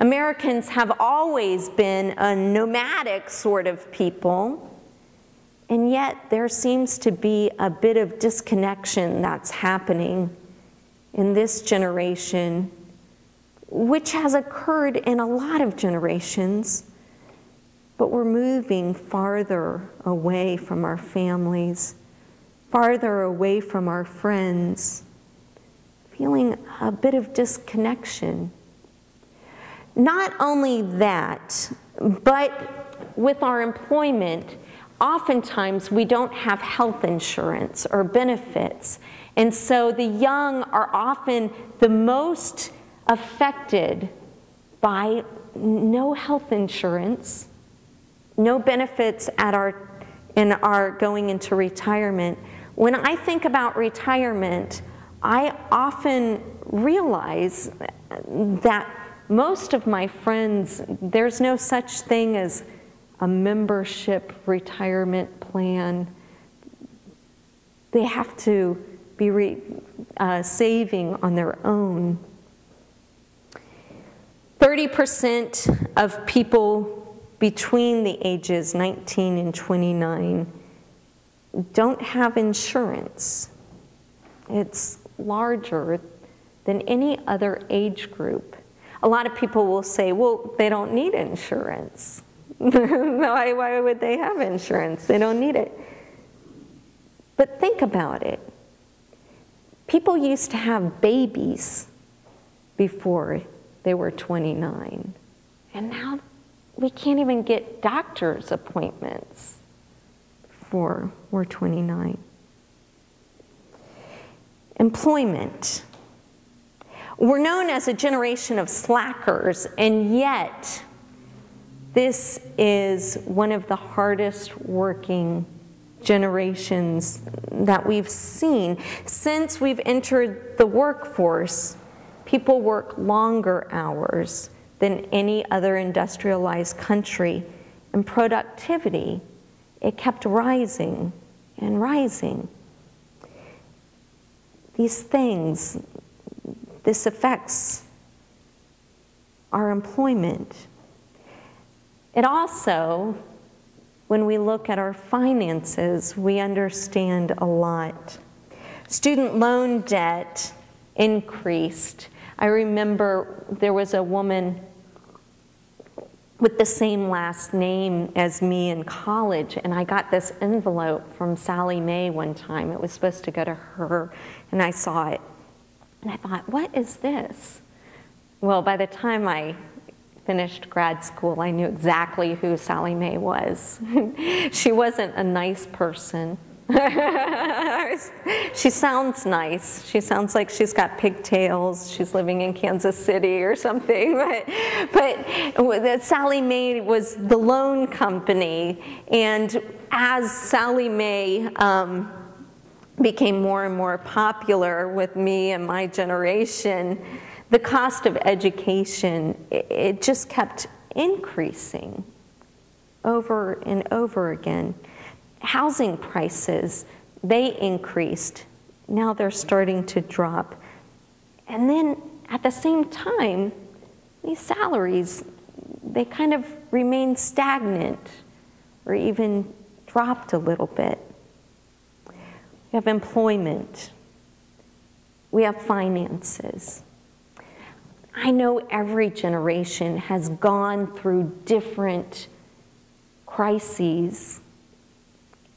Americans have always been a nomadic sort of people, and yet there seems to be a bit of disconnection that's happening in this generation, which has occurred in a lot of generations, but we're moving farther away from our families, farther away from our friends, feeling a bit of disconnection. Not only that, but with our employment, oftentimes we don't have health insurance or benefits. And so the young are often the most affected by no health insurance, no benefits in our going into retirement. When I think about retirement, I often realize that most of my friends, there's no such thing as a membership retirement plan. They have to be saving on their own. 30% of people between the ages 19 and 29 don't have insurance. It's larger than any other age group. A lot of people will say, well, they don't need insurance. Why would they have insurance? They don't need it. But think about it. People used to have babies before they were 29. And now we can't even get doctor's appointments before we're 29. Employment. We're known as a generation of slackers, and yet this is one of the hardest working generations that we've seen. Since we've entered the workforce, people work longer hours than any other industrialized country, and productivity, it kept rising and rising. These things, this affects our employment. It also, when we look at our finances, we understand a lot. Student loan debt increased. I remember there was a woman with the same last name as me in college, and I got this envelope from Sally Mae one time. It was supposed to go to her, and I saw it. And I thought, what is this? Well, by the time I finished grad school, I knew exactly who Sally Mae was. She wasn't a nice person. She sounds nice. She sounds like she's got pigtails. She's living in Kansas City or something. But Sally Mae was the loan company. And as Sally Mae became more and more popular with me and my generation, the cost of education, it just kept increasing over and over again. Housing prices, they increased. Now they're starting to drop. And then at the same time, these salaries, they kind of remained stagnant or even dropped a little bit. We have employment. We have finances. I know every generation has gone through different crises.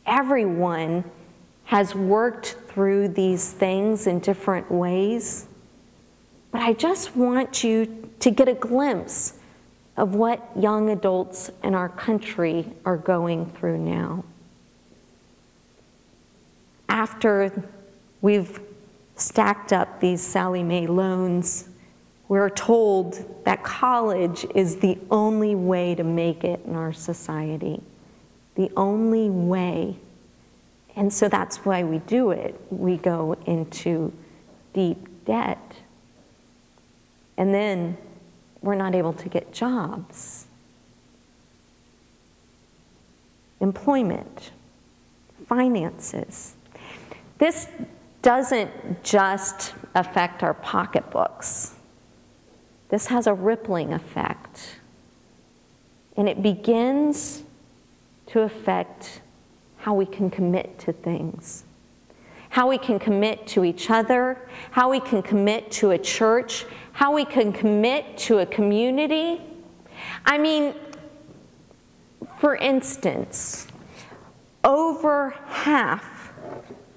Everyone has worked through these things in different ways. But I just want you to get a glimpse of what young adults in our country are going through now. After we've stacked up these Sally Mae loans, we're told that college is the only way to make it in our society. The only way. And so that's why we do it. We go into deep debt. And then we're not able to get jobs. Employment, finances. This doesn't just affect our pocketbooks. this has a rippling effect. And it begins to affect how we can commit to things, how we can commit to each other, how we can commit to a church, how we can commit to a community. I mean, for instance, over half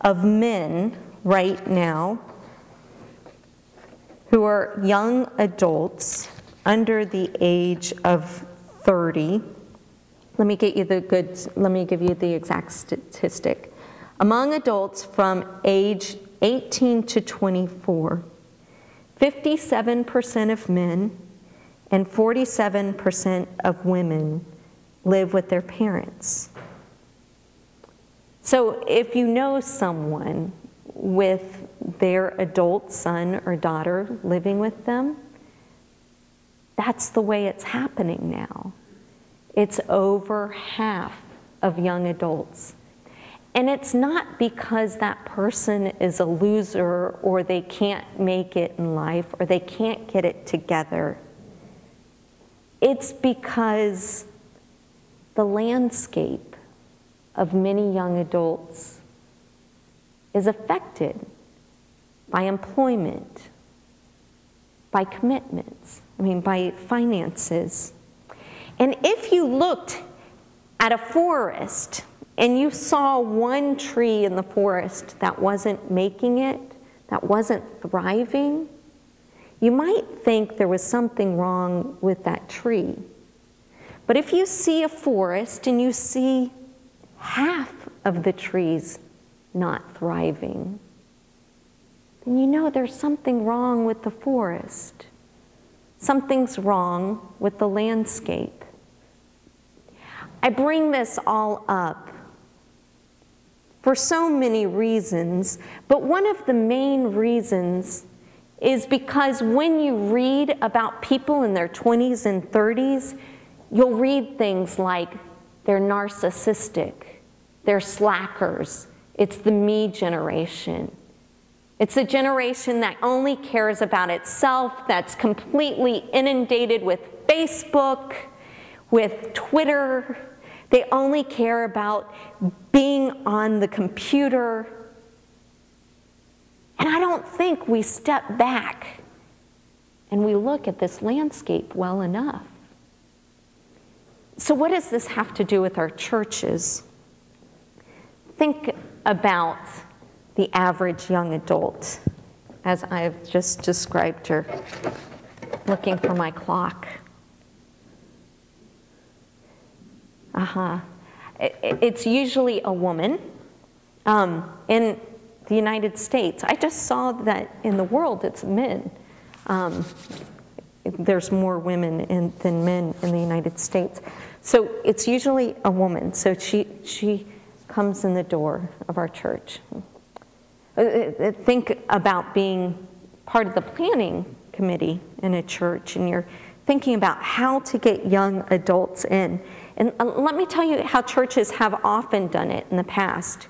of men right now who are young adults under the age of 30, let me give you the exact statistic. Among adults from age 18 to 24, 57% of men and 47% of women live with their parents. So if you know someone with their adult son or daughter living with them, that's the way it's happening now. It's over half of young adults. And it's not because that person is a loser or they can't make it in life or they can't get it together. It's because the landscape of many young adults is affected by employment, by commitments, by finances. And if you looked at a forest and you saw one tree in the forest that wasn't making it, that wasn't thriving, you might think there was something wrong with that tree. But if you see a forest and you see half of the trees not thriving, then you know there's something wrong with the forest. Something's wrong with the landscape. I bring this all up for so many reasons, but one of the main reasons is because when you read about people in their 20s and 30s, you'll read things like they're narcissistic, they're slackers, it's the me generation. It's a generation that only cares about itself, that's completely inundated with Facebook, with Twitter. They only care about being on the computer. And I don't think we step back and we look at this landscape well enough. So what does this have to do with our churches? Think about the average young adult, as I've just described her, looking for my clock. It's usually a woman. In the United States, I just saw that in the world it's men. There's more women than men in the United States. So it's usually a woman. So she comes in the door of our church. Think about being part of the planning committee in a church, and you're thinking about how to get young adults in. And let me tell you how churches have often done it in the past.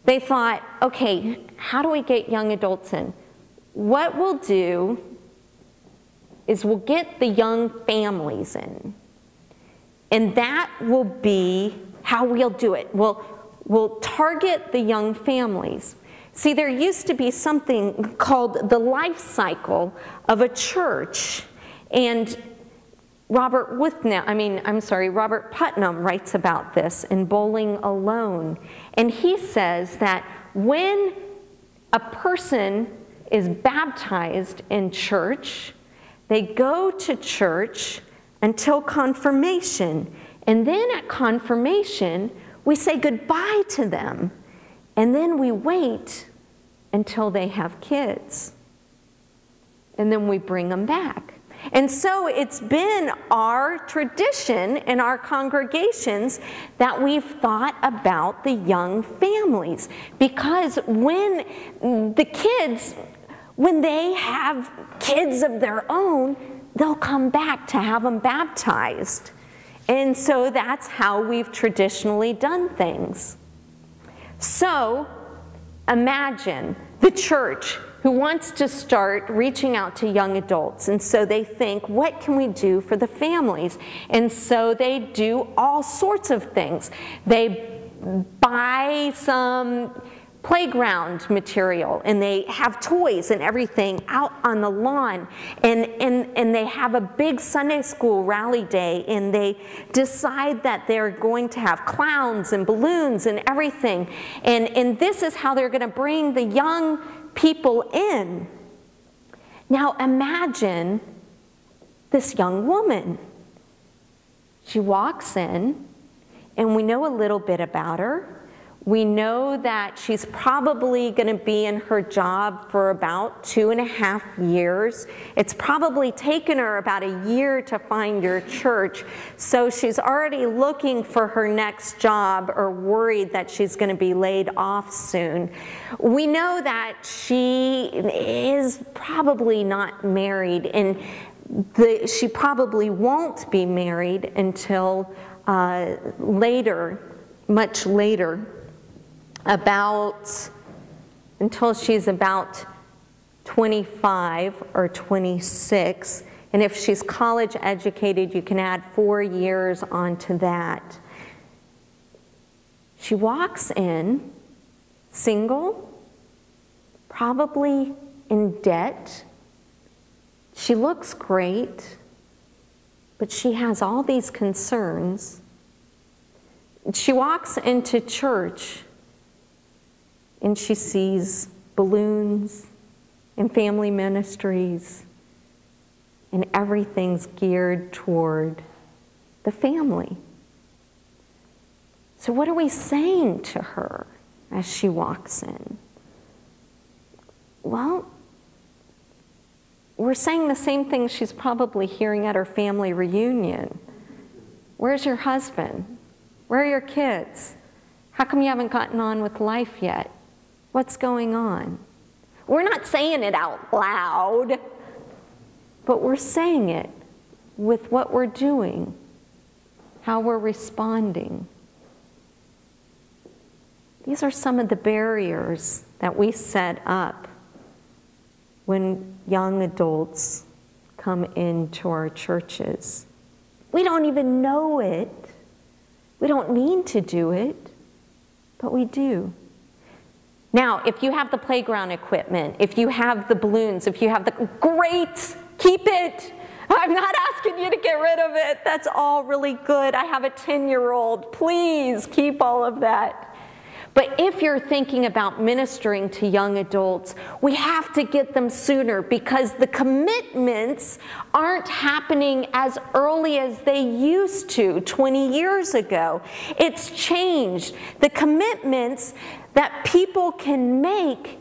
They thought, okay, how do we get young adults in? What we'll do is we'll get the young families in. And that will be how we'll do it. We'll target the young families. See, there used to be something called the life cycle of a church. And Robert Putnam writes about this in Bowling Alone. And he says that when a person is baptized in church, they go to church until confirmation. And then at confirmation, we say goodbye to them. And then we wait until they have kids. And then we bring them back. And so it's been our tradition in our congregations that we've thought about the young families. Because when they have kids of their own, they'll come back to have them baptized. And so that's how we've traditionally done things. So imagine the church who wants to start reaching out to young adults. And so they think, what can we do for the families? And so they do all sorts of things. They buy some playground material, and they have toys and everything out on the lawn, and they have a big Sunday school rally day, and they decide that they're going to have clowns and balloons and everything, and this is how they're going to bring the young people in. Now imagine this young woman. She walks in, and we know a little bit about her. We know that she's probably going to be in her job for about 2.5 years. It's probably taken her about a year to find her church, so she's already looking for her next job or worried that she's going to be laid off soon. We know that she is probably not married, and she probably won't be married until later, much later. Until she's about 25 or 26. And if she's college educated, you can add 4 years onto that. She walks in, single, probably in debt. She looks great, but she has all these concerns. She walks into church, and she sees balloons and family ministries, and everything's geared toward the family. So what are we saying to her as she walks in? Well, we're saying the same thing she's probably hearing at her family reunion. Where's your husband? Where are your kids? How come you haven't gotten on with life yet? What's going on? We're not saying it out loud, but we're saying it with what we're doing, how we're responding. These are some of the barriers that we set up when young adults come into our churches. We don't even know it. We don't mean to do it, but we do. Now, if you have the playground equipment, if you have the balloons, if you have the, great, keep it. I'm not asking you to get rid of it. That's all really good. I have a 10-year-old. Please keep all of that. But if you're thinking about ministering to young adults, we have to get them sooner, because the commitments aren't happening as early as they used to 20 years ago. It's changed. The commitments that people can make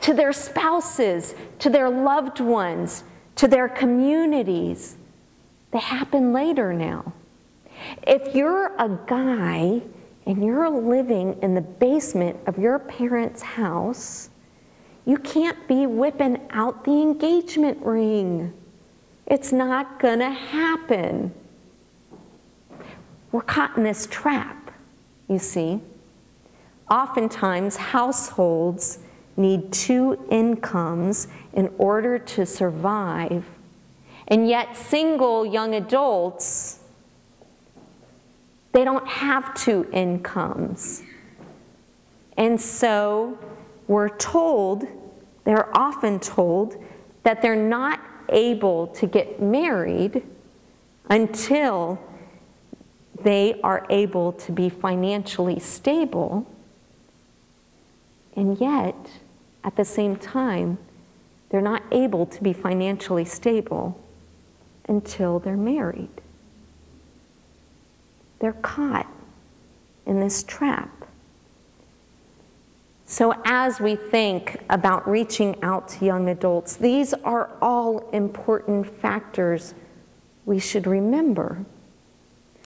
to their spouses, to their loved ones, to their communities, they happen later now. If you're a guy and you're living in the basement of your parents' house, you can't be whipping out the engagement ring. It's not gonna happen. We're caught in this trap, you see. Oftentimes, households need 2 incomes in order to survive, and yet single young adults, they don't have 2 incomes. And so they're often told that they're not able to get married until they are able to be financially stable. And yet, at the same time, they're not able to be financially stable until they're married. They're caught in this trap. So as we think about reaching out to young adults, these are all important factors we should remember.